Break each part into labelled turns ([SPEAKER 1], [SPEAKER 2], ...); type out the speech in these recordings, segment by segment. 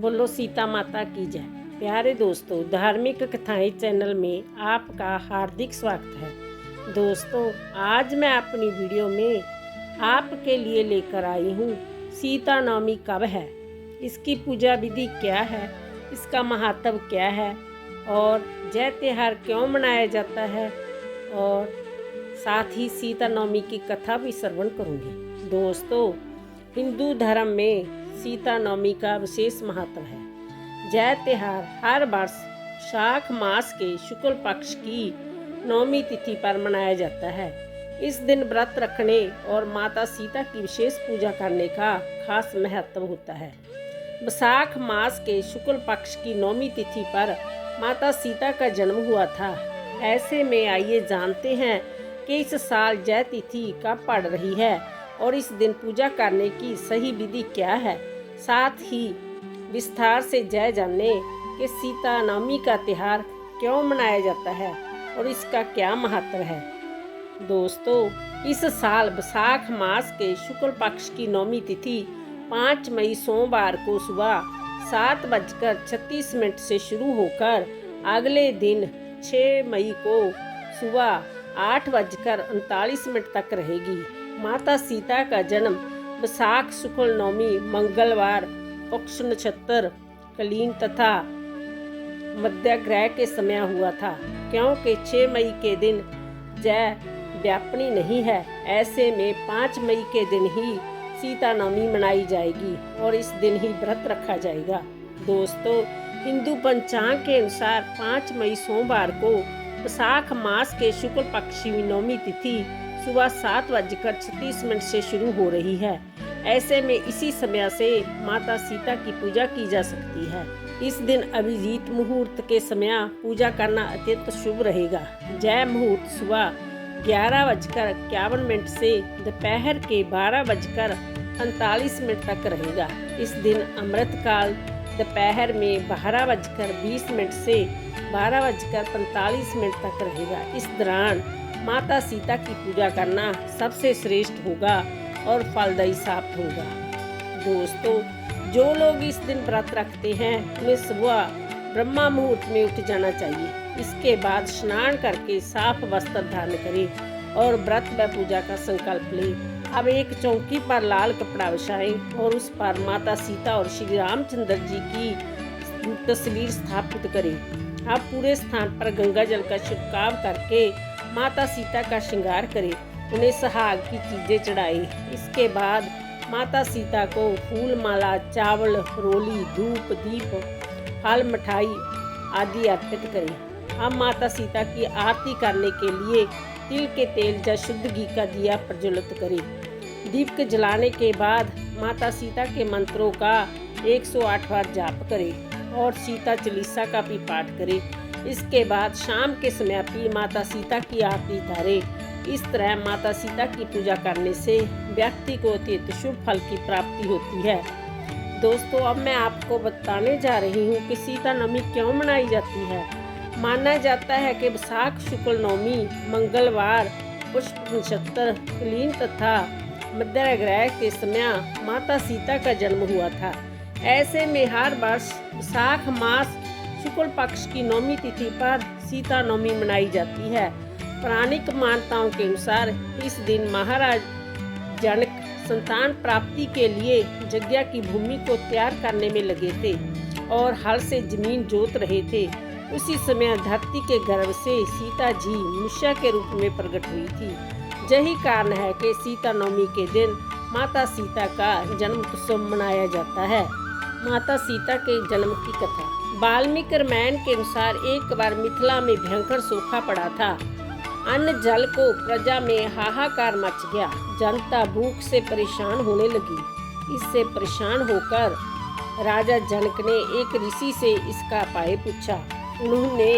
[SPEAKER 1] बोलो सीता माता की जय। प्यारे दोस्तों, धार्मिक कथाएं चैनल में आपका हार्दिक स्वागत है। दोस्तों, आज मैं अपनी वीडियो में आपके लिए लेकर आई हूँ सीता नवमी कब है, इसकी पूजा विधि क्या है, इसका महत्व क्या है और जय त्योहार क्यों मनाया जाता है, और साथ ही सीता नवमी की कथा भी श्रवण करूँगी। दोस्तों, हिंदू धर्म में सीता नवमी का विशेष महत्व है। जय त्योहार हर वर्ष शाख मास के शुक्ल पक्ष की नवमी तिथि पर मनाया जाता है। इस दिन व्रत रखने और माता सीता की विशेष पूजा करने का खास महत्व होता है। वैशाख मास के शुक्ल पक्ष की नवमी तिथि पर माता सीता का जन्म हुआ था। ऐसे में आइए जानते हैं कि इस साल जय तिथि कब पड़ रही है और इस दिन पूजा करने की सही विधि क्या है। साथ ही विस्तार से जय जानने कि सीता नवमी का त्योहार क्यों मनाया जाता है और इसका क्या महत्व है। दोस्तों, इस साल वैशाख मास के शुक्ल पक्ष की नवमी तिथि 5 मई सोमवार को सुबह 7:36 से शुरू होकर अगले दिन 6 मई को सुबह 8:39 तक रहेगी। माता सीता का जन्म वैशाख शुक्ल नवमी मंगलवार पक्ष नक्षत्र कलीन तथा मध्य ग्रह के समय हुआ था, क्योंकि 6 मई के दिन जय व्यापनी नहीं है। ऐसे में 5 मई के दिन ही सीता नवमी मनाई जाएगी और इस दिन ही व्रत रखा जाएगा। दोस्तों, हिंदू पंचांग के अनुसार 5 मई सोमवार को वैशाख मास के शुक्ल पक्ष की नवमी तिथि सुबह 7:36 से शुरू हो रही है। ऐसे में इसी समय से माता सीता की पूजा की जा सकती है। इस दिन अभिजीत मुहूर्त के समय पूजा करना अत्यंत शुभ रहेगा। जय मुहूर्त सुबह 11:51 से दोपहर के 12:45 तक रहेगा। इस दिन अमृत काल दोपहर में 12:20 से 12:45 तक रहेगा। इस दौरान माता सीता की पूजा करना सबसे श्रेष्ठ होगा और फलदायी साबित होगा। दोस्तों, जो लोग इस दिन व्रत रखते हैं उन्हें सुबह ब्रह्मा मुहूर्त में उठ जाना चाहिए। इसके बाद स्नान करके साफ वस्त्र धारण करें और व्रत व पूजा का संकल्प लें। अब एक चौकी पर लाल कपड़ा बिछाएं और उस पर माता सीता और श्री रामचंद्र जी की तस्वीर स्थापित करें। अब पूरे स्थान पर गंगा जल का छिड़काव करके माता सीता का श्रृंगार करें, उन्हें सुहाग की चीजें चढ़ाएं। इसके बाद माता सीता को फूल माला, चावल, रोली, धूप, दीप, फल, मिठाई आदि अर्पित करें। अब माता सीता की आरती करने के लिए तिल के तेल या शुद्ध घी का दिया प्रज्वलित करें। दीप के जलाने के बाद माता सीता के मंत्रों का 108 बार जाप करें और सीता चालीसा का भी पाठ करें। इसके बाद शाम के समय भी माता सीता की आरती उतारें। इस तरह माता सीता की पूजा करने से व्यक्ति को अत्यंत शुभ फल की प्राप्ति होती है। दोस्तों, अब मैं आपको बताने जा रही हूँ कि सीता नवमी क्यों मनाई जाती है। माना जाता है कि वैशाख शुक्ल नवमी मंगलवार पुष्प नक्षत्र कलीन तथा मध्य ग्रह के समय माता सीता का जन्म हुआ था। ऐसे में हर वर्ष वैशाख मास शुक्ल पक्ष की नवमी तिथि पर सीता नवमी मनाई जाती है। पौराणिक मान्यताओं के अनुसार इस दिन महाराज जनक संतान प्राप्ति के लिए यज्ञ की भूमि को तैयार करने में लगे थे और हल से जमीन जोत रहे थे। उसी समय धरती के गर्भ से सीता जी मनुष्य के रूप में प्रकट हुई थी। यही कारण है कि सीता नवमी के दिन माता सीता का जन्म उत्सव मनाया जाता है। माता सीता के जन्म की कथा। वाल्मीकि रामायण के अनुसार एक बार मिथिला में भयंकर सूखा पड़ा था। अन्न जल को प्रजा में हाहाकार मच गया। जनता भूख से परेशान होने लगी। इससे परेशान होकर राजा जनक ने एक ऋषि से इसका उपाय पूछा। उन्होंने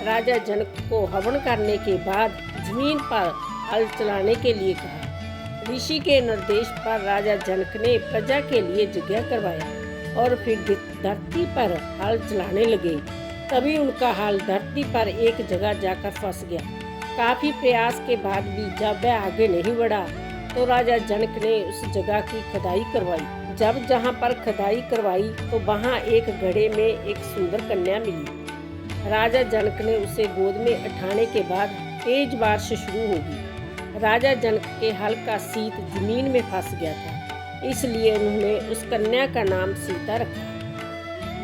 [SPEAKER 1] राजा जनक को हवन करने के बाद जमीन पर हल चलाने के लिए कहा। ऋषि के निर्देश पर राजा जनक ने प्रजा के लिए यज्ञ करवाया और फिर धरती पर हल चलाने लगे। तभी उनका हल धरती पर एक जगह जाकर फंस गया। काफी प्रयास के बाद भी जब वह आगे नहीं बढ़ा तो राजा जनक ने उस जगह की खुदाई करवाई। जब जहाँ पर खुदाई करवाई तो वहाँ एक घड़े में एक सुंदर कन्या मिली। राजा जनक ने उसे गोद में उठाने के बाद तेज बारिश शुरू हो गई। राजा जनक के हल का सीत जमीन में फंस गया था, इसलिए उन्होंने उस कन्या का नाम सीता रखा।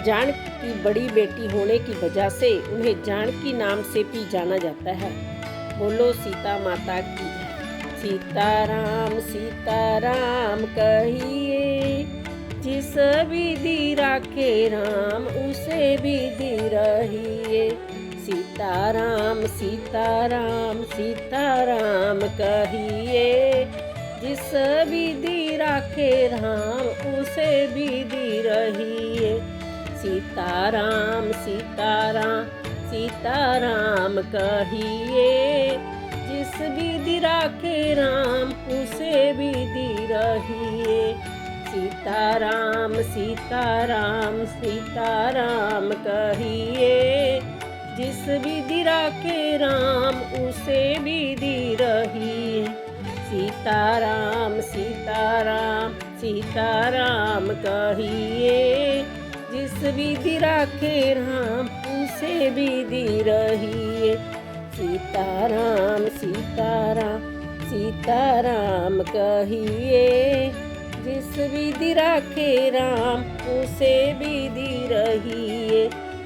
[SPEAKER 1] जानकी की बड़ी बेटी होने की वजह से उन्हें जानकी नाम से भी जाना जाता है। बोलो सीता माता की जय। सीताराम कहिए, जिस विधि राखे राम उसे विधि रहिए। सीताराम कहिए, जिस विधि राखे राम उसे विधि रहिए। सीताराम कहिए, जिस विधि राखे राम उसे विधि रहिए। सीताराम कहिए, जिस विधि राखे राम उसे विधि रहिए। सीताराम कहिए, जिस विधि राखे राम उसे विधि रहिए। सीताराम कहिए, जिस विधि राखे राम उसे विधि रहिए।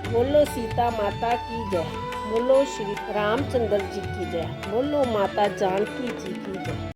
[SPEAKER 1] बोलो सीता माता की जय। बोलो श्री रामचंद्र जी की जय। बोलो माता जानकी जी की जय।